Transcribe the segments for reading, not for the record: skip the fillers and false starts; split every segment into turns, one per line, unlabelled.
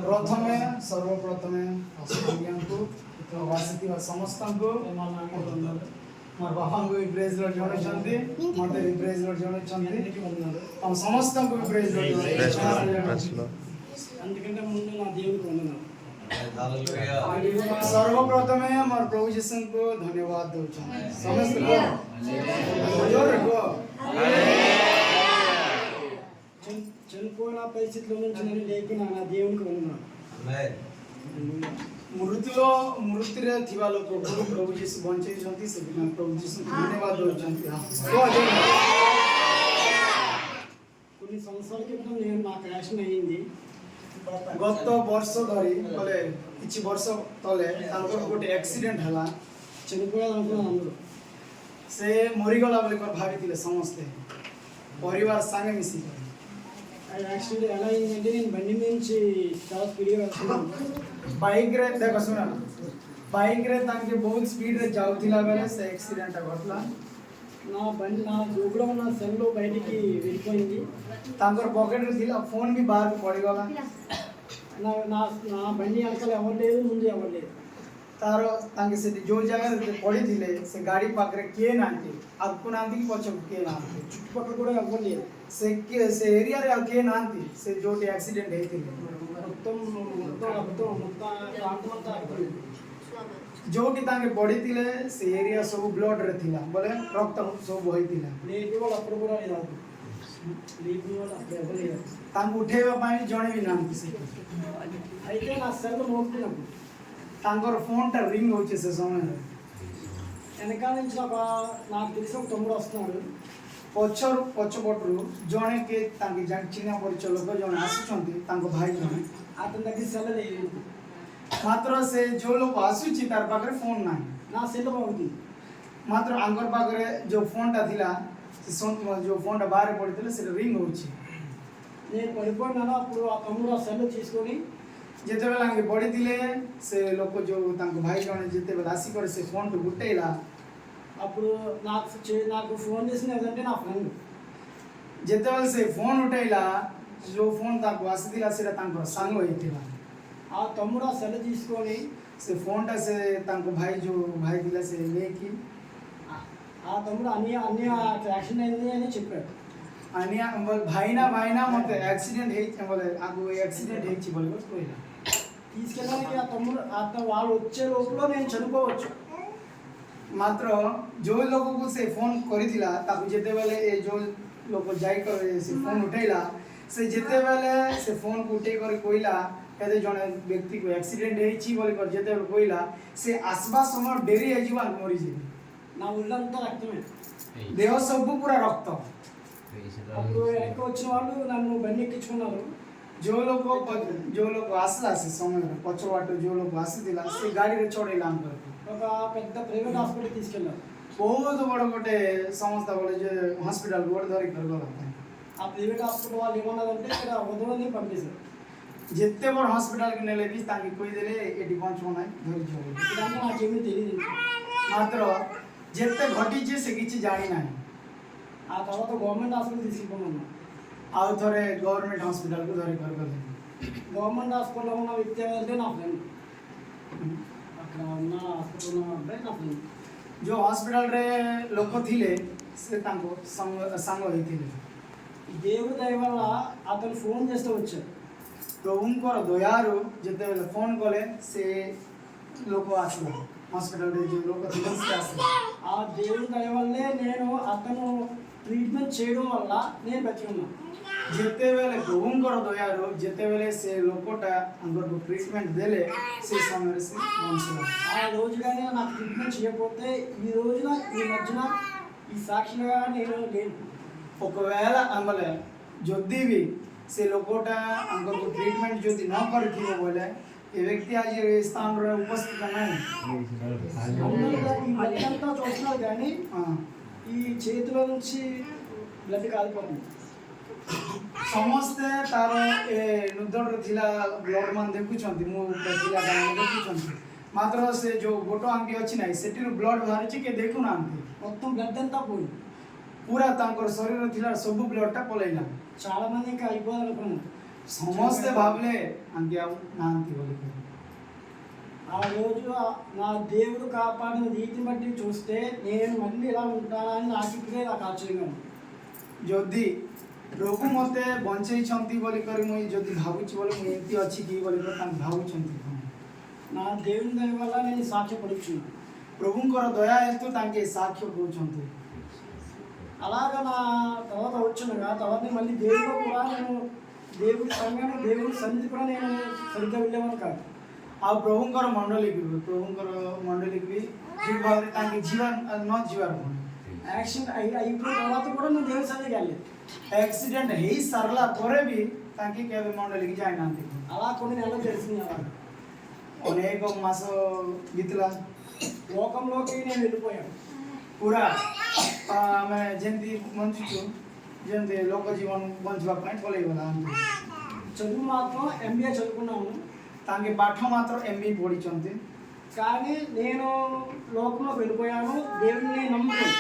प्रथमे सर्वप्रथमे को वासिଥିବା ସମସ୍ତଙ୍କୁ ମୋର ବାପାଙ୍କୁ ବି ପ୍ରେଜ୍ ଲର୍ଡ ଜଣାଇଛନ୍ତି, ମୋତେ ବି ପ୍ରେଜ୍ ଲର୍ଡ ଜଣାଇଛନ୍ତି, ଆମ ସମସ୍ତଙ୍କୁ ବି ପ୍ରେଜ୍ ଲର୍ଡ ଜଣାଇଛନ୍ତି। అందుకంటే ముందు నా దేవునికి వందనాలు। सर्वप्रथमे मोर प्रभु जीसु को धन्यवाद दउछु समस्त చనిపోయిన పరిస్థితిలో నుంచి నేను లేపిన నా దేవునికి వందనాలు। ମୃତ୍ୟୁରେ ଥିବା ଲୋକଙ୍କୁ ପ୍ରଭୁ ଯୀଶୁ ବଞ୍ଚେଇଛନ୍ତି, ସେଥିପାଇଁ ପ୍ରଭୁ ଯୀଶୁଙ୍କୁ ଧନ୍ୟବାଦ ଦେଉଛନ୍ତି। కొన్ని సంవత్సరాల క్రితం నేను నాకు యాక్సిడెంట్ అయ్యింది। ଗତ ବର୍ଷ ଧରି ବୋଲେ କିଛି ବର୍ଷ ତଳେ ତାଙ୍କର ଗୋଟେ ଆକ୍ସିଡେଣ୍ଟ ହେଲା, ଚନିపోయా అనుకున్నాను। ସେ ମରିଗଲା ବୋଲି ଭାବିଥିଲେ ସମସ୍ତେ, ପରିବାର ସାଙ୍ଗେ ମିଶିକି। యాక్సిడెంట్ ఎలా అయిందంటే నేను బండి నుంచి చాలా స్పీడ్గా వెళ్తున్నాను। ବାଇକ୍ରେ ଦେଖ ଶୁଣ, ବାଇକ୍ରେ ତାଙ୍କେ ବହୁତ ସ୍ପିଡ୍ରେ ଯାଉଥିଲା ବେଳେ ସେ ଆକ୍ସିଡେଣ୍ଟ ଘଟିଲା। నా బండి నా జోబులో ఉన్న సెల్లో బయటికి వెళ్ళిపోయింది। ତାଙ୍କର ପକେଟରେ ଥିଲା ଫୋନ୍ ବି ବାହାରକୁ ପଡ଼ିଗଲା। నా బండి వెనకాల ఎవరు లేదు, ముందు ఎవరు లేదు। ତାର ତାଙ୍କେ ସେଠି ଯେଉଁ ଜାଗାରେ ପଡ଼ିଥିଲେ ସେ ଗାଡ଼ି ପାଖରେ କିଏ ନାହାନ୍ତି, ଆଗକୁ ନାହାନ୍ତି କି ପଛକୁ କିଏ ନାହାନ୍ତି, చుట్టుపక్కల కూడా ఎవరు లేదు। ସେ ଏରିଆରେ ଆଉ କିଏ ନାହାନ୍ତି, ସେ ଯେଉଁଠି ଆକ୍ସିଡେଣ୍ଟ ହେଇଥିଲେ ଯୋଉଠି ତାଙ୍କେ ପଡ଼ିଥିଲେ ସେ ଏରିଆ ସବୁ ବ୍ଲଡ୍ରେ ଥିଲା, ବୋଲେ ରକ୍ତ ସବୁ ବହିଥିଲା। ତାଙ୍କୁ ଉଠେଇବା ପାଇଁ ଜଣେ ବି ନାହାନ୍ତି। అయితే నా సెల్ మోపుతున్నాను, ତାଙ୍କର ଫୋନ୍ଟା ରିଙ୍ଗ ହେଉଛି ସେ ସମୟରେ। వెనకాల నుంచి నాకు తెలిసి ఒక తమ్ముడు వస్తున్నాడు, ପଛପଟରୁ ଜଣେ କିଏ ତାଙ୍କେ ଚିହ୍ନା ପରିଚୟ ଲୋକ ଜଣେ ଆସୁଛନ୍ତି, ତାଙ୍କ ଭାଇ ଜଣେ। అతని దగ్గర సెల్ లేదు, ମାତ୍ର ସେ ଯେଉଁ ଲୋକ ଆସୁଛି ତାର ପାଖରେ ଫୋନ୍ ନାହିଁ। నా సెల్ బాగుంది, ମାତ୍ର ଆଙ୍କର ପାଖରେ ଯେଉଁ ଫୋନ୍ଟା ଥିଲା, ସେ ଯେଉଁ ଫୋନ୍ଟା ବାହାରେ ପଡ଼ିଥିଲା ସେଟା ରିଙ୍ଗ ହେଉଛି। నేను పడిపోయినాను, అప్పుడు ఆ తమ్ముడు ఆ సెల్ తీసుకొని ଯେତେବେଳେ ଆଙ୍କେ ପଡ଼ିଥିଲେ ସେ ଲୋକ ଯେଉଁ ତାଙ୍କ ଭାଇ ଜଣେ ଯେତେବେଳେ ଆସିକରି ସେ ଫୋନ୍କୁ ଗୁଟେଇଲା, అప్పుడు నాకు ఫోన్ చేసింది ఏంటంటే నా ఫ్రెండ్। ଯେତେବେଳେ ସେ ଫୋନ୍ ଉଠେଇଲା, ଯେଉଁ ଫୋନ୍ ତାକୁ ଆସିଥିଲା ସେଇଟା ତାଙ୍କର ସାଙ୍ଗ ହେଇଥିଲା। ఆ తమ్ముడు ఆ సెల్ తీసుకొని ସେ ଫୋନ୍ଟା ସେ ତାଙ୍କ ଭାଇ ଯେଉଁ ଭାଇ ଥିଲା ସେ ନେଇକି ఆ తమ్ముడు అన్నీ యాక్సిడెంట్ అయింది అని చెప్పాడు। ଭାଇନା ମୋତେ యాక్సిడెంట్ ହେଇଛି, ବୋଲେ ଆଗକୁ యాక్సిడెంట్ ହେଇଛି ବୋଲି କହିଲା। తీసుకెళ్ళడానికి ఆ తమ్ముడు వాళ్ళు వచ్చే లోపల నేను చనిపోవచ్చు। ମାତ୍ର ଯେଉଁ ଲୋକକୁ ସେ ଫୋନ୍ କରିଥିଲା ତାକୁ ଯେତେବେଳେ ଏ ଯେଉଁ ଲୋକ ଯାଇକରି ସେ ଫୋନ୍ ଉଠେଇଲା, ସେ ଯେତେବେଳେ ସେ ଫୋନ୍କୁ ଉଠେଇ କରି କହିଲା କେତେ ଜଣେ ବ୍ୟକ୍ତିକୁ ଆକ୍ସିଡେଣ୍ଟ ହେଇଛି ବୋଲି ଯେତେବେଳେ କହିଲା, ସେ ଆସିବା ସମୟ ଡେରି ହେଇଯିବ, ଆଙ୍କୁ ମରିଯିବେ। నా ఒళ్ళంతా రక్తమే, దేహ ସବୁ ପୁରା ରକ୍ତ। అప్పుడు వెనక వచ్చిన వాళ్ళు నన్ను బండి ఎక్కించుకున్నారు। ଯେଉଁ ଲୋକ ଆସିଲା ସେ ସମୟରେ ପଛବାଟ ଯେଉଁ ଲୋକ ଆସିଥିଲା ସେ ଗାଡ଼ିରେ ଚଢ଼େଇଲା ଆମକୁ, ఒక పెద్ద ప్రైవేట్ హాస్పిటల్ తీసుకెళ్ళారు। ବହୁତ ବଡ଼ ଗୋଟେ సంస్థ ଗୋଟେ ହସ୍ପିଟାଲ ଗୋଟେ ଧରିକି ଗଲା। ఆ ప్రైవేట్ హాస్పిటల్ వాళ్ళు ఏమన్నారంటే ఇక్కడ వదలని పంపిస్తారు। ଯେତେ ବଡ଼ ହସ୍ପିଟାଲକୁ ନେଲେ ବି ତାଙ୍କେ କହିଦେଲେ ଏଠି ବଞ୍ଚିବ ନାହିଁ, ଧରିଯିବ। ఇదంతా నాకేమీ తెలియదు, ମାତ୍ର ଯେତେ ଘଟିଛି ସେ କିଛି ଜାଣିନାହିଁ। ఆ తర్వాత గవర్నమెంట్ హాస్పిటల్ తీసుకున్నాను, ଆଉ ଥରେ ଗଭର୍ଣ୍ଣମେଣ୍ଟ ହସ୍ପିଟାଲକୁ ଧରିକି ଗଲେ। గవర్నమెంట్ హాస్పిటల్లో ఉన్న వ్యక్తి ఎవరంటే నా ఫ్రెండ్, అక్కడ ఉన్న హాస్పిటల్లో ఉన్న అబ్బాయి నా ఫ్రెండ్। ଯେଉଁ ହସ୍ପିଟାଲରେ ଲୋକ ଥିଲେ ସେ ତାଙ୍କ ସାଙ୍ଗ ହେଇଥିଲେ। దేవుడి దయ వల్ల అతను ఫోన్ చేస్తూ వచ్చాడు। ପ୍ରଭୁଙ୍କର ଦୟାରୁ ଯେତେବେଳେ ଫୋନ୍ କଲେ ସେ ଲୋକ ଆସିଲା, ହସ୍ପିଟାଲରେ ଯେଉଁ ଲୋକ ଥିଲେ ସେ ଆସିଲା। ఆ దేవుడి దయ వల్లే నేను అతను ట్రీట్మెంట్ చేయడం వల్ల నేను బతికి ఉన్నాను। ଯେତେବେଳେ ପ୍ରଭୁଙ୍କର ଦୟାରୁ ଯେତେବେଳେ ସେ ଲୋକଟା ତାଙ୍କୁ ట్రీట్మెంట్ ଦେଲେ ସେ ସମୟରେ ସେ ବଞ୍ଚିଲା। ఆ రోజు కానీ నాకు ట్రీట్మెంట్ చేయకపోతే ఈ రోజున ఈ మధ్యన ఈ సాక్షిగా నేను లేను। ఒకవేళ ଆମଲେ ଯଦି ବି ସେ ଲୋକଟା ଆମକୁ ట్రీట్మెంట్ ଯଦି ନ କରିଥିବ ବୋଲେ ଏ వ్యక్తి ଆଜି ଏ ସ୍ଥାନରେ ଉପସ୍ଥିତ ନାହିଁ। ఈ మధ్యంతా చూస్తున్నారు కానీ ఈ చేతిలో నుంచి బ్లడ్ కాలిపోతుంది। ସମସ୍ତେ ତାର ଏ ନୁଦଡ଼ରେ ଥିଲା ବ୍ଲଡ୍ ମାନ ଦେଖୁଛନ୍ତି, ମୁଁ ଥିଲା ଦେଖୁଛନ୍ତି, ମାତ୍ର ସେ ଯେଉଁ ଗୋଟ ଆଙ୍କି ଅଛି ନାହିଁ ସେଠିରୁ ବ୍ଲଡ୍ ବାହାରିଛି, କିଏ ଦେଖୁନାହାନ୍ତି। మొత్తం బ్లడ్ అంతా పోయింది। ପୁରା ତାଙ୍କର ଶରୀର ଥିଲା ସବୁ ବ୍ଲଡଟା ପଳେଇଲା।
చాలా మంది ఇంకా అయిపోదనుకున్నాను.
ସମସ୍ତେ ଭାବିଲେ ଆଙ୍କେ ଆଉ ନାହାନ୍ତି ବୋଲି।
ఆ రోజు నా దేవుడు కాపాడిన రీతిని బట్టి చూస్తే నేను మళ్ళీ ఇలా ఉంటానని నాకు ఆశ్చర్యంగా ఉంది.
ଯଦି ପ୍ରଭୁ ମୋତେ ବଞ୍ଚେଇଛନ୍ତି ବୋଲିକରି ମୁଇଁ ଯଦି ଭାବୁଛି ବୋଲେ ମୁଁ ଏମିତି ଅଛି କି ବୋଲିକରି ତାଙ୍କେ ଭାବୁଛନ୍ତି।
నా దేవుని దయ వల్ల నేను సాక్ష్యపడుచున్నాను.
ପ୍ରଭୁଙ୍କର ଦୟା ହେତୁ ତାଙ୍କେ ସାକ୍ଷ୍ୟ ଦଉଛନ୍ତି।
అలాగా నా తర్వాత వచ్చునుగా తర్వాత మళ్ళీ దేవుడు కూడా నేను దేవుడి సంఘాన్ని దేవుడి సన్నిధి కూడా నేను సరిగ్గా వెళ్ళేవాను కాదు।
ଆଉ ପ୍ରଭୁଙ୍କର ମଣ୍ଡଳୀକୁ ବି ଠିକ୍ ଭାବରେ ତାଙ୍କେ ଜୀବନ ନ ଯିବାର
యాక్సిడెంట్ అయిపోయిన తర్వాత కూడా నేను దేవుడి సన్నిధికి వెళ్ళలేదు।
యాక్సిడెంట్ ହେଇ ସାରିଲା ପରେ ବି ତାଙ୍କେ କେବେ ମଣ୍ଡଳୀକି ଯାଇନାହାନ୍ତି।
అలా కొన్ని నెలలు తెలిసింది। అలా
ଅନେକ ମାସ ବିତିଲା।
లోకంలోకి నేను వెళ్ళిపోయాను।
ପୁରା ଆମେ ଯେମିତି ବଞ୍ଚୁଛୁ ଯେମିତି ଲୋକ ଜୀବନ ବଞ୍ଚିବା ପାଇଁ ପଳେଇଗଲା।
చదువు మాత్రం ఎంబీఏ చదువుకున్నాను।
ତାଙ୍କେ ପାଠ ମାତ୍ର MBA ପଢ଼ିଛନ୍ତି।
కానీ నేను లోకంలోకి వెళ్ళిపోయాను। దేవుడిని నమ్ముకుని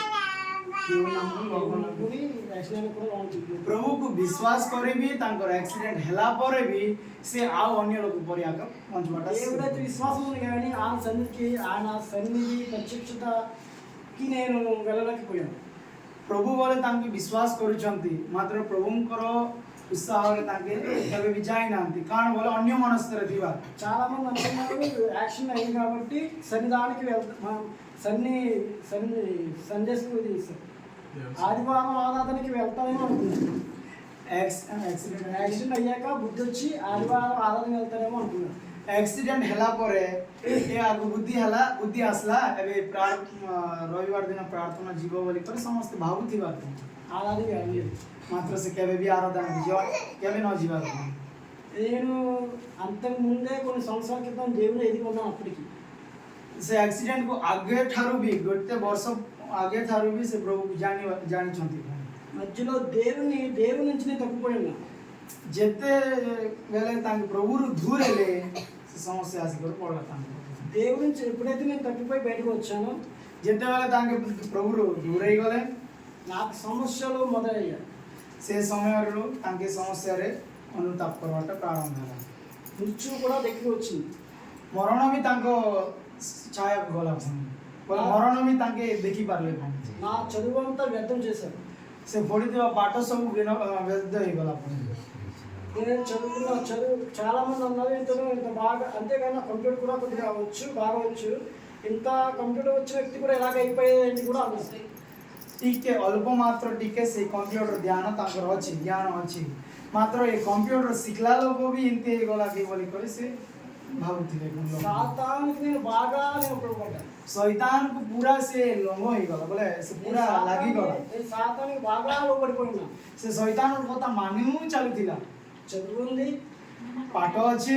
ପ୍ରଭୁକୁ ବିଶ୍ୱାସ କରି ବି ତାଙ୍କର ଆକ୍ସିଡେଣ୍ଟ ହେଲା ପରେ ବି ସେ ଆଉ ଅନ୍ୟ ଲୋକ ପରି ଆଗ ବଞ୍ଚିବାଟା
దేవుడైతే విశ్వాసం ఉంది కానీ ఆ సన్నిధికి ఆయన సన్నిధి ప్రత్యక్షతకి నేను వెళ్ళలేకపోయాను।
ପ୍ରଭୁ ବୋଲେ ତାଙ୍କୁ ବିଶ୍ୱାସ କରୁଛନ୍ତି ମାତ୍ର ପ୍ରଭୁଙ୍କର ଉତ୍ସାହରେ ତାଙ୍କେ କେବେ ବି ଯାଇନାହାନ୍ତି। କାରଣ ବୋଲେ ଅନ୍ୟ ମନସ୍କରେ ଥିବା
చాలా మంది అనుకున్నారు యాక్షన్ అయింది కాబట్టి సన్నిధానికి వెళ్తాం సందేశం ఆదివారం ఆరాధనకి వెళ్తామేమో అనుకున్నాను। యాక్సిడెంట్ అయ్యాక బుద్ధి వచ్చి ఆదివారం ఆరాధన వెళ్తారేమో అనుకున్నాను।
एक्सीडेंट ହେଲା ପରେ ଏ ଆଗ ବୁଦ୍ଧି ଆସିଲା ଏବେ ରବିବାର ଦିନ ପ୍ରାର୍ଥନା ଯିବ ବୋଲି କରି ସମସ୍ତେ ଭାବୁଥିବା
ఆరాధన
ମାତ୍ର ସେ କେବେ ବି ଆରାଧନା କେବେ ନ ଯିବା।
నేను అంతకు ముందే కొన్ని సంవత్సరాల క్రితం దేవుని ఎదుర్కొన్నాను। అప్పటికి
ସେ ଆକ୍ସିଡେଣ୍ଟକୁ ଆଗେ ଠାରୁ ବି ଗୋଟେ ବର୍ଷ ଆଗେ ଠାରୁ ବି ସେ ପ୍ରଭୁ ଜାଣିଛନ୍ତି।
మధ్యలో దేవుని నుంచి నేను తప్పిపోయాను।
ଯେତେବେଳେ ତାଙ୍କ ପ୍ରଭୁରୁ ଦୂର ହେଲେ ସେ ସମସ୍ୟା ଆସିକରି ପଡ଼ିଲା ତାଙ୍କୁ।
దేవుడి నుంచి ఎప్పుడైతే నేను తప్పిపోయి బయటకు వచ్చానో
ଯେତେବେଳେ ତାଙ୍କେ ପ୍ରଭୁରୁ ଦୂର ହେଇଗଲେ
నాకు సమస్యలు మొదలయ్యాయి।
ସେ ସମୟରୁ ତାଙ୍କେ ସମସ୍ୟାରେ ଅନୁତାପ କରିବାଟା ପ୍ରାରମ୍ଭ ହେଲା।
మృత్యు కూడా దగ్గరికి వచ్చింది।
ମରଣ ବି ତାଙ୍କ ଛାୟାକୁ ଗଲା। ମରଣ ବି ତାଙ୍କେ ଦେଖିପାରିଲେ।
నా చదువు అంతా వ్యర్థం చేశారు।
ସେ ପଢ଼ିଥିବା ପାଠ ସବୁ ବ୍ୟର୍ଥ ହେଇଗଲା।
నేను చదువు చాలా మంది అన్నారు ఇంత బాగా, అంతేగాని కంప్యూటర్ కూడా కొద్దిగా బాగా వచ్చు, ఇంత కంప్యూటర్ వచ్చిన వ్యక్తి కూడా ఎలాగ అయిపోయేది కూడా అన్నారు।
ଟିକେ ଅଳ୍ପ ମାତ୍ର ଟିକେ ସେ କମ୍ପ୍ୟୁଟର ଜ୍ଞାନ ତାଙ୍କର ଅଛି, ଜ୍ଞାନ ଅଛି, ମାତ୍ର ଏ କମ୍ପ୍ୟୁଟର ଶିଖିଲା ଲୋକ ବି ଏମିତି ହେଇଗଲା କି ବୋଲି କରି ସେ ଭାବୁଥିଲେ।
సాతానుకి నేను బాగా ఉపయోగపడ్డాను।
ଶୈତାନକୁ ପୁରା ସେ ଲଙ୍ଗ ହେଇଗଲା ବୋଲେ ସେ ପୁରା ଲାଗିଗଲା।
సాతానుకి బాగా లోపడిపోయినా
ସେ ଶୈତାନର କଥା ମାନି ଚାଲୁଥିଲା।
చదువు ఉంది,
ପାଠ ଅଛି,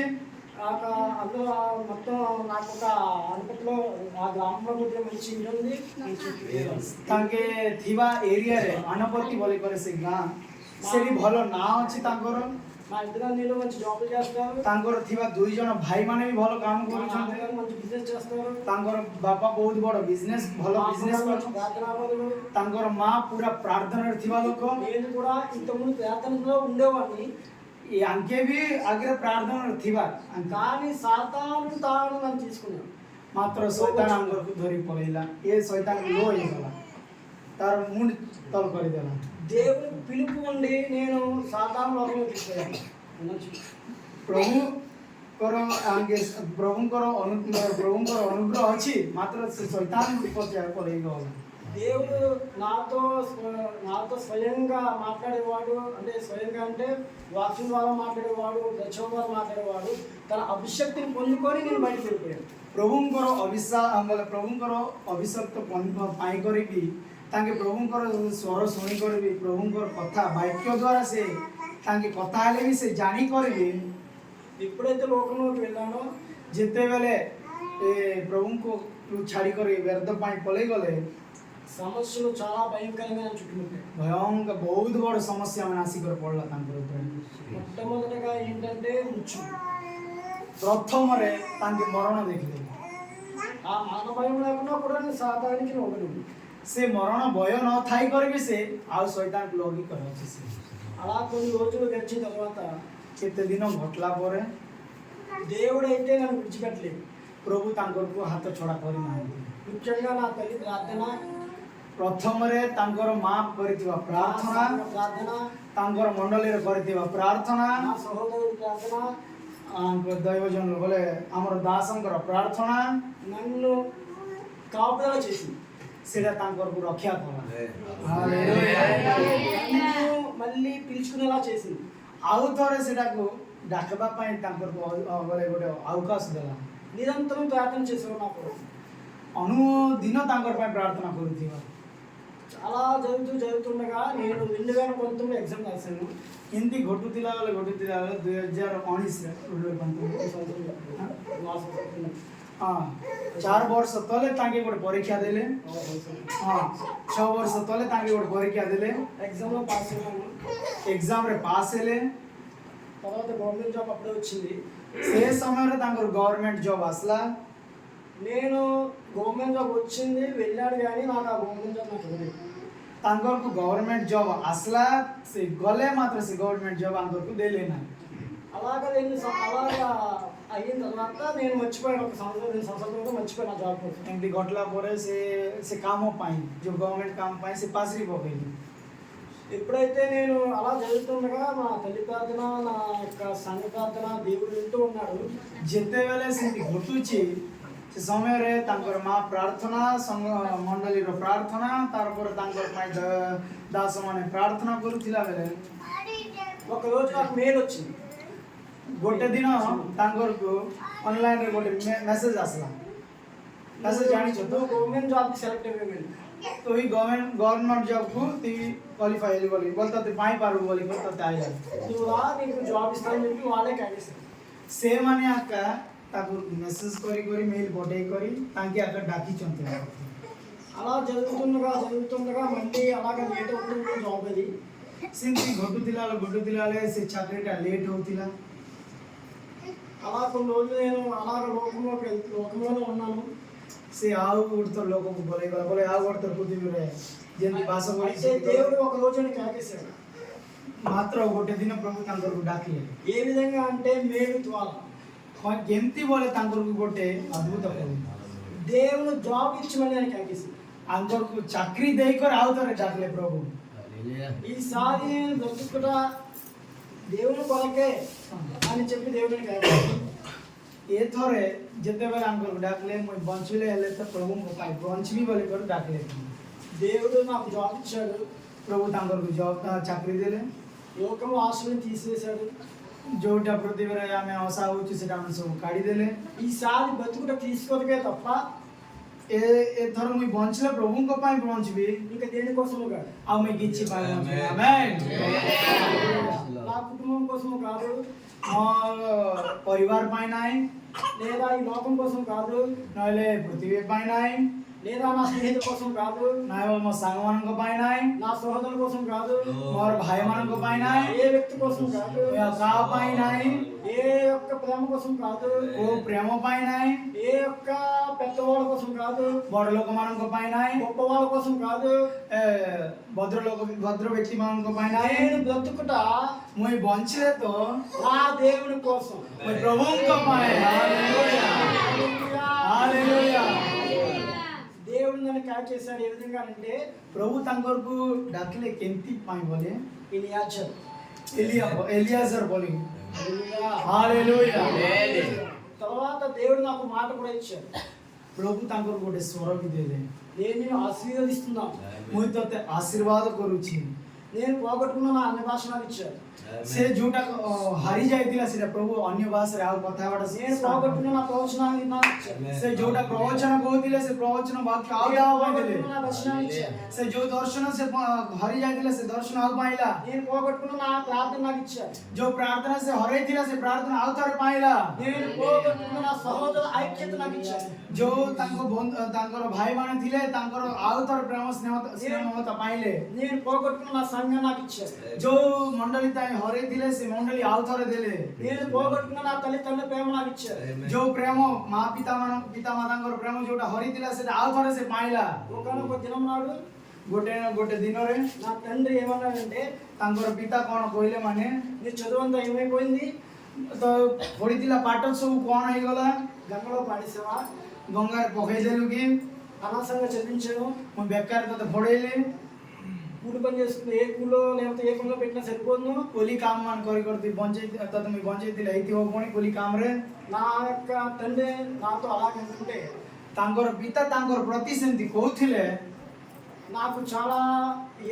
అందులో మొత్తం నాకు ఒక అనుపతిలో ఆ గ్రామంలో కొద్దిగా మంచి ఇల్లు ఉంది।
ତାଙ୍କେ ଥିବା ଏରିଆରେ ଅନପତି ବୋଲି କରି ସେ ଗାଁ ସେଠି ଭଲ ନାଁ ଅଛି ତାଙ୍କର।
మా ఇద్దరు నీళ్ళు మంచి జాబ్ చేస్తారు।
ତାଙ୍କର ଥିବା 2 ଜଣ ଭାଇମାନେ ବି ଭଲ କାମ କରୁଛନ୍ତି।
మంచి బిజినెస్ చేస్తారు।
ତାଙ୍କର ବାପା ବହୁତ ବଡ଼ ବିଜନେସ୍ ଭଲ ବିଜନେସ୍ କରୁଛନ୍ତି। ତାଙ୍କର ମା ପୁରା ପ୍ରାର୍ଥନାରେ ଥିବା ଲୋକ।
నేను కూడా ఇంతకుముందు ప్రార్థనలో ఉండేవాడిని।
ଆଙ୍କେ ବି ଆଗରେ ପ୍ରାର୍ଥନାରେ ଥିବା
కానీ సాతాను తాను నన్ను తీసుకున్నాడు।
ମାତ୍ର ଶୈତାନ ଆଙ୍ଗରକୁ ଧରି ପଳେଇଲା। ଏ ଶୈତାନ ଲୋ ହେଇଗଲା, ତାର ମୁଣ୍ଡ ତଳ କରିଦେଲା।
దేవుని పిలుపు ఉండి నేను సాతాను లోకంలో తీసుకెళ్ళాను।
ପ୍ରଭୁଙ୍କର ଅନୁଗ୍ରହ ଅଛି, ମାତ୍ର ସେ ଶୈତାନ ପଳେଇଗଲା।
దేవుడు నాతో స్వయంగా మాట్లాడేవాడు, అంటే స్వయంగా అంటే వాక్యం ద్వారా మాట్లాడేవాడు, దర్శనం ద్వారా మాట్లాడేవాడు। తన అభిషక్తిని పొందుకొని నేను బయటకు వెళ్ళిపోయాను।
ପ୍ରଭୁଙ୍କର ଅଭିଷକ୍ତ ପାଇକରି ବି ତାଙ୍କେ ପ୍ରଭୁଙ୍କର ସ୍ୱର ଶୁଣିକରି ବି ପ୍ରଭୁଙ୍କର କଥା ବାକ୍ୟ ଦ୍ୱାରା ସେ ତାଙ୍କେ କଥା ହେଲେ ବି ସେ ଜାଣିକରି ବି
ఎప్పుడైతే లోకంలోకి వెళ్ళానో
ଯେତେବେଳେ ପ୍ରଭୁଙ୍କୁ ଛାଡ଼ିକରି ବ୍ୟର୍ଥ ପାଇଁ ପଳେଇ ଗଲେ
సమస్యలు చాలా భయంకరంగా చుట్టుముట్టాయి।
ଭୟଙ୍କର ବହୁତ ବଡ଼ ସମସ୍ୟା ମାନେ ଆସିକରି ପଡ଼ିଲା ତାଙ୍କର ଉପରେ।
మొట్టమొదటిగా ఏంటంటే మృత్యు।
ପ୍ରଥମରେ ତାଙ୍କେ ମରଣ ଦେଖିଲେ।
ఆ మరణ భయం లేకుండా కూడా నేను సాతానికి ఉండను।
ସେ ମରଣ ଭୟ ନ ଥାଇ କରିବି ସେ ଆଉ ଶୈତାନକୁ ଲଗି କରାଉଛି ସେ
అలా కొన్ని రోజులు గడిచిన తర్వాత
କେତେ ଦିନ ଘଟିଲା ପରେ
దేవుడు అయితే నన్ను విడిచిపెట్టలేదు.
ପ୍ରଭୁ ତାଙ୍କରକୁ ହାତ ଛଡ଼ା କରିନାହାନ୍ତି।
ముఖ్యంగా నా తల్లి ప్రార్థన,
ପ୍ରଥମରେ ତାଙ୍କର ମା କରିଥିବା ପ୍ରାର୍ଥନା,
ప్రార్థన,
ତାଙ୍କର ମଣ୍ଡଳୀରେ କରିଥିବା ପ୍ରାର୍ଥନା,
నా సహోదరుడి ప్రార్థన
ଦୈବଜନ ବୋଲେ ଆମର ଦାସଙ୍କର ପ୍ରାର୍ଥନା
నన్ను కాపుదల చేసింది.
ସେଇଟା ତାଙ୍କରକୁ ରକ୍ଷା କଲା।
నన్ను మళ్ళీ పిలుచుకునేలా చేసింది.
ଆଉ ଥରେ ସେଟାକୁ ଡାକିବା ପାଇଁ ତାଙ୍କରକୁ ବୋଲେ ଗୋଟେ ଅବକାଶ ଦେଲା।
నిరంతరం ప్రార్థన చేసేవాడు నా కొరకు.
ଅନୁଦିନ ତାଙ୍କର ପାଇଁ ପ୍ରାର୍ଥନା କରୁଥିବା।
అలా జరుగుతుండగా నేను 2019 ఎగ్జామ్ రాశాను.
ଏମିତି ଘଟୁଥିଲା ବେଳେ 2019ରେ ହଁ 4 ବର୍ଷ ତଳେ ତାଙ୍କେ ଗୋଟେ ପରୀକ୍ଷା ଦେଲେ। ହଁ 6 ବର୍ଷ ତଳେ ତାଙ୍କେ ଗୋଟେ ପରୀକ୍ଷା ଦେଲେ।
ఎగ్జామ్లో పాస్ అయ్యాను.
ଏକ୍ଜାମ୍ରେ ପାସ୍ ହେଲେ।
తర్వాత గవర్నమెంట్ జాబ్ అప్పుడే వచ్చింది.
ସେ ସମୟରେ ତାଙ୍କର ଗଭର୍ଣ୍ଣମେଣ୍ଟ ଜବ୍ ଆସିଲା।
నేను గవర్నమెంట్ జాబ్ వచ్చింది వెళ్ళాడు కానీ నాకు ఆ గవర్నమెంట్ జాబ్ నాకు ఇవ్వలేదు.
ତାଙ୍କରକୁ ଗଭର୍ଣ୍ଣମେଣ୍ଟ ଜବ୍ ଆସିଲା, ସେ ଗଲେ ମାତ୍ର ସେ ଗଭର୍ଣ୍ଣମେଣ୍ଟ ଜବ୍ ତାଙ୍କରକୁ ଦେଲେ ନାହିଁ।
అలాగా అయిన తర్వాత నేను మర్చిపోయాను. ఒక సంవత్సరం 2 సంవత్సరాల మర్చిపోయాను ఆ జాబ్ కోసం.
ଏମିତି ଘଟିଲା ପରେ ସେ କାମ ପାଇଁ ଯେଉଁ ଗଭର୍ଣ୍ଣମେଣ୍ଟ କାମ ପାଇଁ ସେ ପାସରି ପକେଇଲେ।
ఎప్పుడైతే నేను అలా జరుగుతుండగా మా తల్లి ప్రార్థన, నా యొక్క సంఘ ప్రార్థన దేవుడు వింటూ ఉన్నాడు.
ଯେତେବେଳେ ସେମିତି ଘଟୁଛି ସେ ସମୟରେ ତାଙ୍କର ମା ପ୍ରାର୍ଥନା, ସଂଘ ମଣ୍ଡଳୀର ପ୍ରାର୍ଥନା, ତାପରେ ତାଙ୍କର ପାଇଁ ଦାସମାନେ ପ୍ରାର୍ଥନା କରୁଥିଲା ବେଳେ
ఒకరోజు నాకు మెయిల్ వచ్చింది.
ଗୋଟେ ଦିନ ତାଙ୍କରକୁ ଅନଲାଇନରେ ଗୋଟେ ମେସେଜ ଆସିଲା। ମେସେଜ ଜାଣିଛ ତ?
గవర్నమెంట్ జాబ్ సెలెక్ట్ అయిపోయింది.
ତ ଏଇ ଗଭର୍ଣ୍ଣମେଣ୍ଟ ଜବକୁ ତୁ କ୍ୱାଲିଫାଇ ହେଲି ବୋଲି ତତେ ପାଇପାରିବୁ ବୋଲି ତତେ ଆଇଲା।
నువ్వు రా నీకు జాబ్ ఇస్తానని చెప్పి వాళ్ళే కాగేశారు.
ସେମାନେ ଆକା ତାକୁ ମେସେଜ କରି କରି ମେଲ୍ ପଠେଇ କରି ତାଙ୍କେ ଆକା ଡାକିଛନ୍ତି।
అలా జరుగుతుండగా మళ్ళీ అలాగే లేట్ అవుతుంది జాబ్ అది.
ସେମିତି ଘଟୁଥିଲା ବେଳେ ସେ ଚାକିରିଟା ଲେଟ୍ ହେଉଥିଲା।
అలా కొన్ని రోజులు నేను అలాగ లోకంలోనే ఉన్నాను.
ସେ ଆଉ ଗୋଟେ ଥର ଲୋକକୁ ବୋଲେଇଗଲା ବୋଲେ ଆଉ ଗୋଟେ ଥର ପୃଥିବୀରେ ଯେମିତି ବାସ
అయితే
କରି
దేవుడు ఒక రోజుని కాగేశాడు.
ମାତ୍ର ଗୋଟେ ଦିନ ପ୍ରଭୁ ତାଙ୍କରକୁ ଡାକିଲେ।
ఏ విధంగా అంటే మేలు ద్వారా
କେମିତି ବୋଲେ ତାଙ୍କରକୁ ଗୋଟେ ଅଦ୍ଭୁତ କଲେ।
దేవుడు జాబ్ ఇచ్చి మళ్ళీ ఆయన కాగేశాడు.
ତାଙ୍କରକୁ ଚାକିରି ଦେଇକରି ଆଉ ଥରେ ଡାକିଲେ ପ୍ରଭୁ।
ఈసారి నేను బ్రతుకుట దేవుని కొరకే అని చెప్పి దేవుడిని కాగేశాడు.
ଏଥରେ ଯେତେବେଳେ ଆମକୁ ଡାକିଲେ ମୁଇଁ ବଞ୍ଚିଲେ ହେଲେ ତ ପ୍ରଭୁଙ୍କ ପାଇଁ ବଞ୍ଚିବି ବୋଲି କରି ଡାକିଲେ।
దేవుడు నాకు జాబ్ ఇచ్చాడు.
ପ୍ରଭୁ ତାଙ୍କରକୁ ଜବ୍ ଚାକିରି ଦେଲେ।
లోకము ఆశలను తీసివేశాడు.
ଯୋଉଟା ପୃଥିବୀରେ ଆମେ ଆଶା ହଉଛି ସେଟା ଆମେ ସବୁ କାଢିଦେଲେ।
ఈసారి బతుకుట తీసుకోదకే తప్ప
ଏଥର ମୁଇଁ ବଞ୍ଚିଲେ ପ୍ରଭୁଙ୍କ ପାଇଁ ବଞ୍ଚିବି,
ఇంకా దేనికోసము కాదు.
ଆଉ ମୁଇଁ କିଛି ପାଇଁ ବଞ୍ଚିବି। ଆମେନ୍।
నా కుటుంబం కోసం కాదు,
ମୋର ପରିବାର ପାଇଁ ନାହିଁ,
లేదా ఈ లోకం కోసం కాదు,
ନହେଲେ ପୃଥିବୀ ପାଇଁ ନାହିଁ,
లేదా నా స్నేహితుల కోసం కాదు,
ନହେଲେ ମୋ ସାଙ୍ଗମାନଙ୍କ ପାଇଁ ନାହିଁ,
నా సహోదరుల కోసం కాదు,
ମୋର ଭାଇମାନଙ୍କ ପାଇଁ ନାହିଁ,
ఏ వ్యక్తి కోసం కాదు,
କାହା ପାଇଁ ନାହିଁ,
ఏ యొక్క ప్రేమ కోసం కాదు,
କୋଉ ପ୍ରେମ ପାଇଁ ନାହିଁ,
ఏ యొక్క పెద్దవాళ్ళ కోసం కాదు,
ବଡ଼ ଲୋକମାନଙ୍କ ପାଇଁ ନାହିଁ,
గొప్ప వాళ్ళ కోసం కాదు.
ଭଦ୍ର ବ୍ୟକ୍ତିମାନଙ୍କ ପାଇଁ ନାହିଁ।
నేను బ్రతుకుట
ମୁଇଁ ବଞ୍ଚିଲେ ତ
నా దేవుని కోసం.
ମୁଇଁ ପ୍ରଭୁଙ୍କ ପାଇଁ। ହାଲେଲୁୟା।
దేవుడు నన్ను క్యాచ్ చేశాడు. ఏ విధంగా అంటే
ପ୍ରଭୁ ତାଙ୍କରକୁ ଡାକିଲେ କେମିତି ପାଇଁ ବୋଲେ
ఇలియాజర్,
ଏଲିଆଜର ବୋଲି।
హల్లెలూయా.
ହାଲେଲୁୟା।
తర్వాత దేవుడు నాకు మాట కూడా ఇచ్చాడు.
ପ୍ରଭୁ ତାଙ୍କର ଗୋଟେ ସ୍ୱର ବି ଦେଲେ,
నేను నిన్ను ఆశీర్వదిస్తున్నాను.
ମୁଇଁ ତତେ ଆଶୀର୍ବାଦ କରୁଛି।
నేను పోగొట్టుకున్న నా అన్ని భాష నాకు ఇచ్చాడు.
ସେ ଯୋଉଟା ହାରି ଯାଇଥିଲା ସେଟା ପ୍ରଭୁ ଅନ୍ୟ ଭାଷାରେ ଆଉ କଥା ହେବାଟା
నేను పోగొట్టుకున్న నా ప్రవచనాన్ని నాకు ఇచ్చాడు.
ସେ ଯୋଉଟା ପ୍ରବଚନ କହୁଥିଲେ ସେ ପ୍ରବଚନ ବାକ୍ୟ ଆଉ ଯାହା ପାଇଁ ଦେଲେ।
పోగొట్టుకున్న నా దర్శనాన్ని ఇచ్చాడు.
ସେ ଯୋଉ ଦର୍ଶନ ସେ ହରି ଯାଇଥିଲା ସେ ଦର୍ଶନ ଆଉ ପାଇଲା।
నేను పోగొట్టుకున్న నా ప్రార్థన నాకు ఇచ్చాడు.
ଯୋଉ ପ୍ରାର୍ଥନା ସେ ହରେଇଥିଲା ସେ ପ୍ରାର୍ଥନା ଆଉ ଥରେ ପାଇଲା।
నేను పోగొట్టుకున్న నా సహోదర ఐక్యత నాకు ఇచ్చాడు.
ଯୋଉ ତାଙ୍କର ଭାଇମାନେ ଥିଲେ ତାଙ୍କର ଆଉ ଥରେ ପ୍ରେମ ସ୍ନେହ ମମତା ପାଇଲେ।
నేను పోగొట్టుకున్న నా సంఘం నాకు ఇచ్చారు.
ଯୋଉ ମଣ୍ଡଳୀ ତାଇ ହରେଇ ଥିଲେ ସେ ମଣ୍ଡଳୀ ଆଉ ଥରେ ଦେଲେ।
నేను పోగొట్టుకున్న నా తల్లిదండ్రుల ప్రేమ నాకు ఇచ్చారు.
ଯୋଉ ପ୍ରେମ ମା ପିତା ମାତାଙ୍କର ପ୍ରେମ ଯୋଉଟା ହରିଥିଲା ସେଟା ଆଉ ଥରେ ସେ ପାଇଲା।
ఒకనొక దినం నాడు
ଗୋଟେ ଦିନରେ
నా తండ్రి ఏమన్నాడంటే,
ତାଙ୍କର ପିତା କଣ କହିଲେ ମାନେ
నీ చదువు అంతా ఏమైపోయింది,
ତ ପଢିଥିଲା ପାଠ ସବୁ କଣ ହେଇଗଲା,
గంగలో పాడేసావా,
ଗଙ୍ଗାରେ ପକେଇଦେଲୁ କି,
అనవసరంగా చదివించాను,
ମୁଁ ବେକାର ତତେ ପଢେଇଲି,
కూలి పని చేసుకుని ఏ కూలో లేకపోతే ఏ పనిలో పెట్టినా సరిపోదు,
କୋଲି କାମ ମାନ କରି କରି ବଞ୍ଚେଇ ତତେ ମୁଁ ବଞ୍ଚେଇଥିଲି ହେଇଥିବ ପୁଣି କୋଲି କାମରେ।
నా యొక్క తండ్రి నాతో అలాగే అనుకుంటే
ତାଙ୍କର ପିତା ତାଙ୍କର ପ୍ରତି ସେମିତି କହୁଥିଲେ,
నాకు చాలా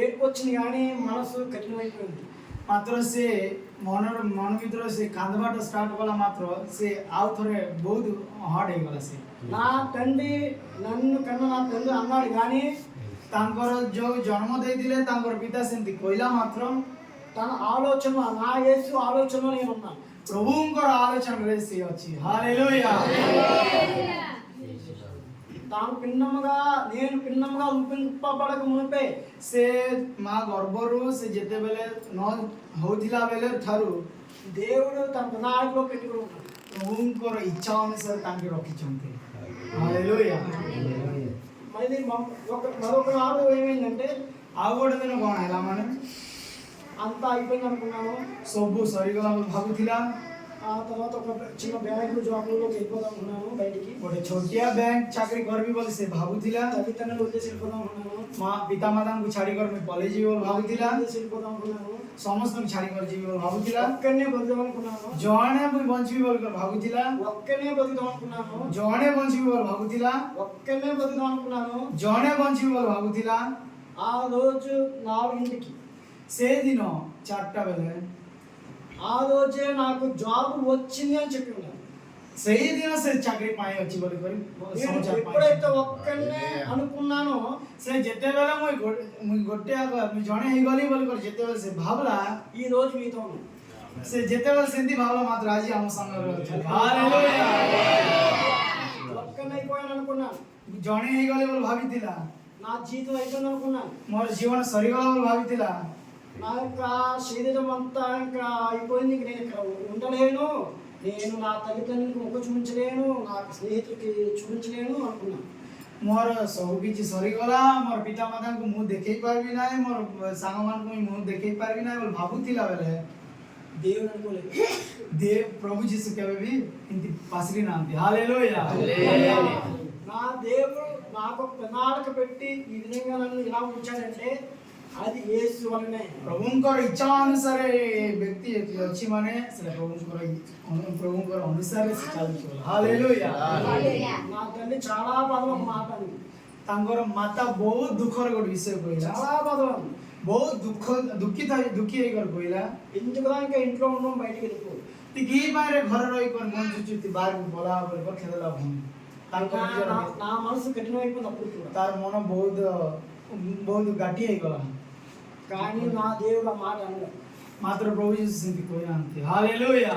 ఏడుపు వచ్చింది కానీ మనసు కఠినమైపోయింది।
ମାତ୍ର ସେ ମନ ଭିତରେ ସେ କାନ୍ଦବାଟା ଷ୍ଟାର୍ଟ କଲା, ମାତ୍ର ସେ ଆଉ ଥରେ ବହୁତ ହାର୍ଡ ହେଇଗଲା। ସେ
నా తండ్రి నన్ను కన్నా నా తండ్రి అన్నాడు కానీ
ତାଙ୍କର ଯୋଉ ଜନ୍ମ ଦେଇଥିଲେ ତାଙ୍କର ପିତା ସେମିତି କହିଲା, ମାତ୍ର
తన ఆలోచన నా యేసు ఆలోచనలో నేను ఉన్నాను।
ପ୍ରଭୁଙ୍କର ଆଲୋଚନାରେ ସେ ଅଛି। ହାଲେଲୁୟା।
తాను నేను భిన్నముగా రూపింపబడక మునిపే
ସେ ମା ଗର୍ଭରୁ ସେ ଯେତେବେଳେ ନ ହଉଥିଲା ବେଲେ ଠାରୁ
దేవుడు తన ప్రణాళికలో పెట్టుకుని ఉన్నాడు।
ପ୍ରଭୁଙ୍କର ଇଚ୍ଛା ଅନୁସାରେ ତାଙ୍କେ ରଖିଛନ୍ତି। ହାଲେଲୁୟା।
మళ్ళీ మరొక నాడు ఏమైందంటే,
ଆଉ ଗୋଟେ ଦିନ କଣ ହେଲା ମାନେ
అంతా అయిపోయింది అనుకున్నాను।
ସବୁ ସରିଗଲା ବୋଲି ଭାବୁଥିଲା।
ఆ తర్వాత ఒక చిన్న బ్యాంకు జాబ్లో వెళ్ళిపోదాం అనుకున్నాను బయటికి।
ଗୋଟେ ଛୋଟିଆ ବ୍ୟାଙ୍କ ଚାକିରି କରିବି ବୋଲି ସେ ଭାବୁଥିଲା।
తల్లిదండ్రులు వదిలేసి వెళ్ళిపోదాం అనుకున్నాను।
ମା ପିତା ମାତାଙ୍କୁ ଛାଡ଼ିକରି ମୁଁ ପଳେଇ ଯିବି ବୋଲି ଭାବୁଥିଲା।
వదిలేసి వెళ్ళిపోదాం అనుకున్నాను।
ସମସ୍ତଙ୍କୁ ଛାଡ଼ିକରି ଯିବି ବୋଲି ଭାବୁଥିଲା।
ఒక్కనే బతుకుదాం అనుకున్నాను।
ଜଣେ ମୁଁ ବଞ୍ଚିବି ବୋଲି ଭାବୁଥିଲା।
ఒక్కనే బతుకుదాం అనుకున్నాను।
ଜଣେ ବଞ୍ଚିବି ବୋଲି ଭାବୁଥିଲା।
ఒక్కనే బతుకుదాం అనుకున్నాను।
ଜଣେ ବଞ୍ଚିବି ବୋଲି ଭାବୁଥିଲା।
ఆ రోజు 4ంటికి
ସେଦିନ 4ଟା ବେଳେ
ఆ రోజే నాకు జాబ్ వచ్చింది అని చెప్పి ఉన్నాను।
ସେଇଦିନ ସେ ଚାକିରି ପାଇଁ ଅଛି ବୋଲି କରି ସମାଚାର
ఎప్పుడైతే ఒక్కనే అనుకున్నానో
ସେ ଯେତେବେଳେ ମୁଁ ଗୋଟେ ଜଣେ ହେଇଗଲି ବୋଲି କରି ଯେତେବେଳେ ସେ ଭାବଲା,
ఈ రోజు మీతో ఉన్నాను।
ସେ ଯେତେବେଳେ ସେମିତି ଭାବଲା, ମାତ୍ର ଆଜି ଆମ ସାଙ୍ଗରେ ଅଛନ୍ତି। ହାଲେଲୁୟା।
ఒక్కనే అయిపోయాను అనుకున్నాను।
ଜଣେ ହେଇଗଲି ବୋଲି ଭାବିଥିଲା।
నా జీవితం అయిపోయింది అనుకున్నాను।
ମୋର ଜୀବନ ସରିଗଲା ବୋଲି ଭାବିଥିଲା।
నా యొక్క శరీరం అంతా ఇంకా అయిపోయింది, ఇంక నేను ఇక్కడ ఉండలేను, నేను నా తల్లిదండ్రులకు ముఖం చూపించలేను, నా స్నేహితులకి చూపించలేను అనుకున్నాను।
ମୋର ସବୁ କିଛି ସରିଗଲା, ମୋର ପିତା ମାତାଙ୍କୁ ମୁଁ ଦେଖେଇ ପାରିବି ନାହିଁ, ମୋର ସାଙ୍ଗମାନଙ୍କୁ ମୁଁ ଦେଖେଇ ପାରିବି ନାହିଁ ବୋଲି ଭାବୁଥିଲା ବେଳେ
దేవుడు అనుకోలేదు।
ପ୍ରଭୁ ଯୀଶୁ କେବେ ବି ଏମିତି ପାଶରି ନାହାନ୍ତି। ହାଲେଲୁୟା।
నా దేవుడు నాకు ప్రణాళిక పెట్టి ఈ విధంగా నన్ను ఇలా ఉంచాడంటే అది యేసు వల్లనే।
ପ୍ରଭୁଙ୍କର ଇଚ୍ଛା ଅନୁସାରେ ବ୍ୟକ୍ତି ଅଛି ମାନେ ସେଟା ପ୍ରଭୁଙ୍କର ଅନୁସାରେ ସେ ଚାଲିଛି। ହାଲେଲୁୟା।
నా తల్లి చాలా బాధలో ఒక మాట అంది।
ତାଙ୍କର ମାତା ବହୁତ ଦୁଃଖର ଗୋଟେ ବିଷୟ କହିଲା।
చాలా బాధలో అంది।
ବହୁତ ଦୁଃଖୀ ହେଇକରି କହିଲା,
ఎందుకురా ఇంకా ఇంట్లో ఉండడం, బయటికి వెళ్ళిపో,
ତୁ କି ପାଇଁରେ ଘରେ ରହିକରି ବଞ୍ଚୁଛୁ, ତୁ ବାହାରକୁ ପଳା ବୋଲି କରି ଖେଳିଲା ଭଉଣୀ।
నా మనసు కఠినమైపోయింది అప్పుడు కూడా।
ତାର ମନ ବହୁତ ଗାଠି ହେଇଗଲା।
కానీ నా దేవుడు ఆ మాట అనలేదు।
ମାତ୍ର ପ୍ରଭୁ ଯୀଶୁ ସେମିତି କହିନାହାନ୍ତି। ହାଲେଲୁୟା।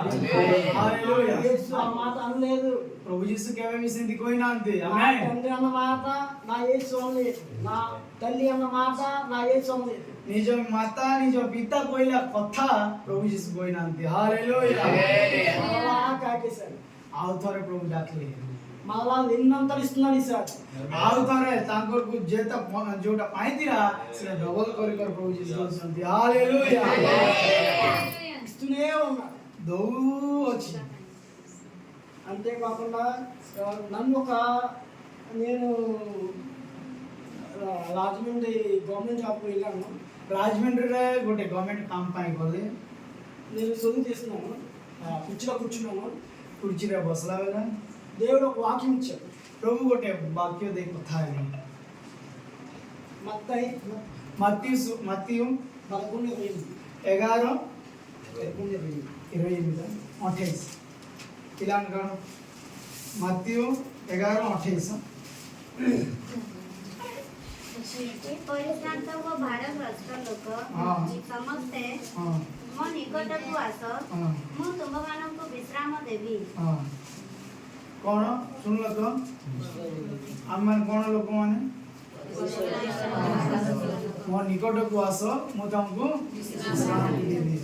ହାଲେଲୁୟା।
యేసు ఆ మాట అనలేదు।
ପ୍ରଭୁ ଯୀଶୁ କେବେ ବି ସେମିତି କହିନାହାନ୍ତି।
నా
ଆମେନ୍।
తండ్రి అన్న మాట నా యేసు అనలేదు। నా తల్లి అన్న మాట నా యేసు అనలేదు।
ନିଜ ମାତା ନିଜ ପିତା କହିଲା କଥା ପ୍ରଭୁ ଯୀଶୁ କହିନାହାନ୍ତି। ହାଲେଲୁୟା।
మరలా కాకేశాడు।
ଆଉ ଥରେ ପ୍ରଭୁ ଡାକିଲେ,
మరలా నిన్నంతలు ఇస్తున్నాడు ఈసారి।
ଆଉ ଥରେ ତାଙ୍କକୁ ଯୋଉଟା ପାଇଥିଲା ସେଟା ଡବଲ କରି ପ୍ରଭୁ ଯୀଶୁ କହୁଛନ୍ତି। ହାଲେଲୁୟା।
ఇస్తూనే ఉన్నాడు।
ଦଉଅଛି।
అంతేకాకుండా నన్ను నేను రాజమండ్రి గవర్నమెంట్ జాబ్కి వెళ్ళాను।
రాజమండ్రిలో ଗୋଟେ ଗଭର୍ଣ୍ଣମେଣ୍ଟ କାମ ପାଇଁ ଗଲେ।
నేను చదువు చేస్తున్నాను, కుర్చీలో కూర్చున్నాను।
కుర్చీରେ ବସିଲା ବେଳେ
దేవుడు ఒక వాక్యం ఇచ్చాడు।
ପ୍ରଭୁ ଗୋଟେ ବାକ୍ୟ ଦେଇ କଥା ହେଲେ।
మత్తయి
ମାତିୟୁ 11:11-28 ପିଲାଙ୍କ ମାତିୟୁ 11:28।
ପରିଶ୍ରାନ୍ତ ଓ ଭାରଗ୍ରସ୍ତ ଲୋକ ସମସ୍ତେ ମୋ ନିକଟକୁ ଆସ, ମୁଁ ତୁମମାନଙ୍କୁ ବିଶ୍ରାମ ଦେବି।
କଣ ଶୁଣିଲ ତ? ଆମେ କଣ ଲୋକମାନେ ମୋ ନିକଟକୁ ଆସ ମୁଁ ତମକୁ ବିଶ୍ରାନ୍ତି ଦେବି।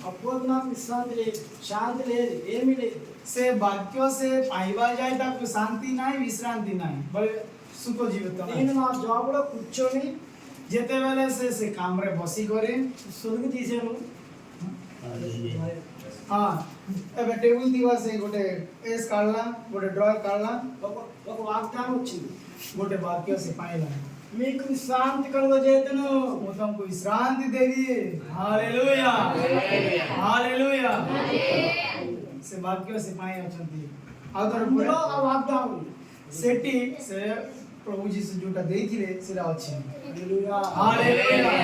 అప్పుడు నాకు విశ్రాంతి లేదు, శాంతి లేదు, ఏమీ లేదు।
ସେ ବାକ୍ୟ ସେ ପାଇବା ଯାଏ ତାକୁ ଶାନ୍ତି ନାହିଁ ବିଶ୍ରାନ୍ତି ନାହିଁ ବୋଲେ ସୁଖ ଜୀବିତ ନାହିଁ।
నేను నా జాబ్లో కూర్చొని
ଯେତେବେଳେ ସେ କାମରେ ବସିକରି
సొలుగు తీసాను।
ହଁ ଏବେ ଟେବୁଲ ଥିବା ସେ ଗୋଟେ ଏସ୍ କାଢ଼ଲା ଗୋଟେ ଡ୍ରୟର କାଢ଼ଲା
ఒక వాగ్దానం వచ్చింది,
ଗୋଟେ ବାକ୍ୟ ସେ ପାଇଲା
మీకు విశ్రాంతి కలుగజేతును।
ମୁଁ ତମକୁ ବିଶ୍ରାନ୍ତି ଦେବି। ହାଲେଲୁୟା ହାଲେଲୁୟା ସେ ବାକ୍ୟ ସେ ପାଇ ଅଛନ୍ତି। ଆଉ ଥରେ
అందులో ఆ వాగ్దానం ఉంది।
ସେଠି ସେ ପ୍ରଭୁ ଯୀଶୁ ଯୋଉଟା ଦେଇଥିଲେ ସେଟା ଅଛି।
హల్లెలూయా।
హల్లెలూయా।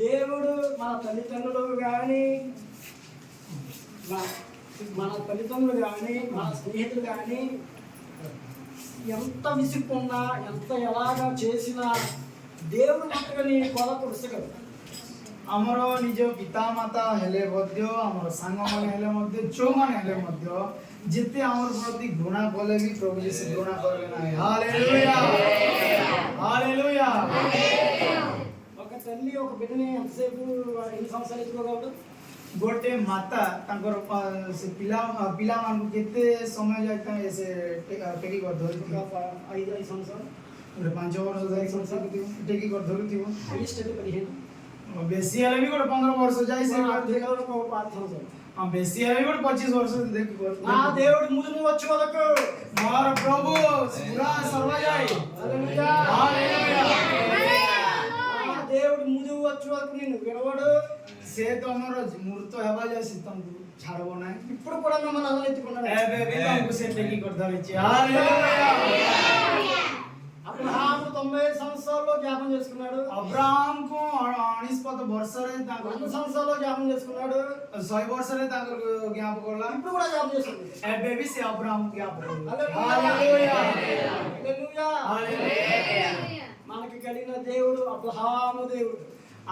దేవుడు మన తల్లిదండ్రులు కానీ మన తల్లిదండ్రులు కానీ మన స్నేహితులు కానీ ఎంత విసుక్కున్నా ఎంత ఎలాగా చేసినా దేవుడు మట్టుగా నీ కొరకు విసగదు।
ଆମର ନିଜ ପିତା ମାତା ହେଲେ ମଧ୍ୟ ଆମର ସାଙ୍ଗମାନେ ହେଲେ ମଧ୍ୟ ଯୋଉମାନେ ହେଲେ ମଧ୍ୟ ଯେତେ ଆମର ପ୍ରତି ଘୃଣା କଲେ ବି ପ୍ରଭୁ ଯୀଶୁ ଘୃଣା କରିବେ ନାହିଁ। Hallelujah hallelujah.
ఒక తల్లి ఒక బిడ్డని ఎంతసేపు ఎన్ని సంవత్సరాలు ఎత్తుకోగలడు?
ଗୋଟେ ମାତା ତାଙ୍କର ସେ ପିଲାମାନଙ୍କୁ କେତେ ସମୟ ଯାଏ ସେ ଟେକି କରି ଧରୁଥିବ?
ఒక 5 సంవత్సరాలు,
ଗୋଟେ 5 ବର୍ଷ ଯାଇ ଟେକି କରି ଧରୁଥିବ।
అట్లీస్ట్ 15,
ବେଶୀ ହେଲେ ବି ଗୋଟେ 15 ବର୍ଷ ଯାଇ ସେ
అధికారులకు ఒక 5 సంవత్సరాలు।
ବେଶୀ ହେଲେ ବି ଗୋଟେ 25 ବର୍ଷ ଦେଖି
నా దేవుడు ముందు వచ్చి వరకు
ମୋର ପ୍ରଭୁ ପୁରା ସର୍ବାଯାଏ।
హల్లెలూయా।
ହାଲେଲୁୟା।
నా దేవుడు ముందు వచ్చి వరకు నిన్ను విడవడు।
ସେ ତମର ମୃତ ହେବା ଯାଏ ସେ ତମକୁ ଛାଡିବ ନାହିଁ।
ఇప్పుడు కూడా మిమ్మల్ని అదలెత్తుకున్నాడు।
ଏବେ ବି ତମକୁ ସେ ଟେକି କରି ଧରିଛି। ହାଲେଲୁୟା।
అబ్రహాము 90 సంవత్సరాల్లో జ్ఞాపం చేసుకున్నాడు,
ଅବ୍ରାହମକୁ 19 ବର୍ଷରେ
100
ତାଙ୍କର
సంవత్సరాల్లో జ్ఞాపం చేసుకున్నాడు,
100 ବର୍ଷରେ ତାଙ୍କର ଜ୍ଞାପକ କଲା।
ఇప్పుడు కూడా జ్ఞాపం చేసుకున్నాడు।
ଏବେ ବି ସେ ଅବ୍ରାହମ ଜ୍ଞାପକ କଲା।
హల్లెలూయా।
ହାଲେଲୁୟା।
హల్లెలూయా। మనకి కలిగిన దేవుడు అబ్రహాము దేవుడు,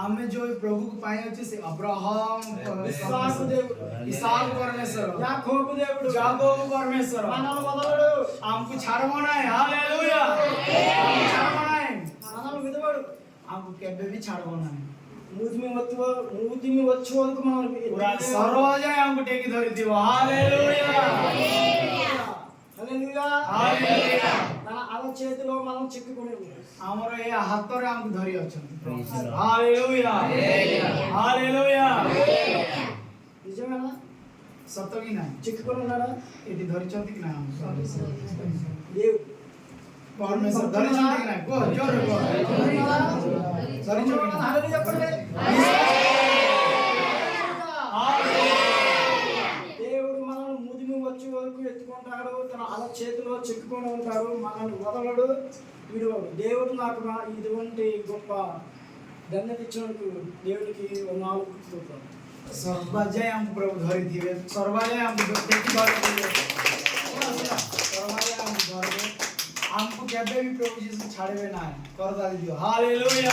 ଆମେ ଯୋଉ ପ୍ରଭୁକୁ ପାଇ ଅଛୁ ସେ ଅବ୍ରାହମ
ఇస్సాకు దేవుడు,
ଇସାକ ପରମେଶ୍ୱର
యాకోబు దేవుడు,
ଯାକୋବ ପରମେଶ୍ୱର
మనల్ని వదలడు,
ଆମକୁ ଛାଡିବ ନାହିଁ। ହାଲେଲୁୟା। ଆମକୁ ଛାଡିବ ନାହିଁ,
మనల్ని విడవడు।
ଆମକୁ କେବେ ବି ଛାଡିବ ନାହିଁ।
మూదిమి వచ్చే వరకు మనల్ని
ପୁରା ସର୍ବ ଯାଏ ଆମକୁ ଟେକି ଧରିଥିବ। ହାଲେଲୁୟା।
హల్లెలూయా।
ହାଲେଲୁୟା।
మన అల చేతిలో మనం చిక్కుకొని ఉన్నాం।
ଆମର ଏ ହାତରେ ଆମକୁ ଧରି ଅଛନ୍ତି। Hallelujah hallelujah.
నిజమేనా?
ସତ କି ନାହିଁ?
చిక్కుకొని ఉన్నాడా?
ଏଠି ଧରିଛନ୍ତି କି ନାହିଁ ଆମକୁ?
దేవుడు
ପରମେଶ୍ୱର ଧରିଛନ୍ତି କି ନାହିଁ? କୁହ ଜୋରରେ କୁହ। ଧରିଛନ୍ତି କି ନାହିଁ?
హల్లెలూయా చెప్పండి। దేవుడు మనల్ని ముదిమి వచ్చే వరకు ఎత్తుకుంటాడు, తన అల చేతిలో చిక్కుకొని ఉంటాడు, మనల్ని వదలడు, విడువడు। దేవుడు నాకు ఇటువంటి గొప్ప ధన్యత ఇచ్చినందుకు దేవుడికి 4 స్తోత్రాలు।
ସର୍ବାଯାଏ ଆମକୁ ପ୍ରଭୁ ଧରିଥିବେ। ସର୍ବାଯାଏ ଆମକୁ ଟେକି ଧରିଥିବେ। ସର୍ବାଯାଏ ଆମକୁ ଧରିବେ। ଆମକୁ କେବେ ବି ପ୍ରଭୁ ଯୀଶୁ ଛାଡ଼ିବେ ନାହିଁ। କରତାଳି ଦିଅ। ହାଲେଲୁୟା।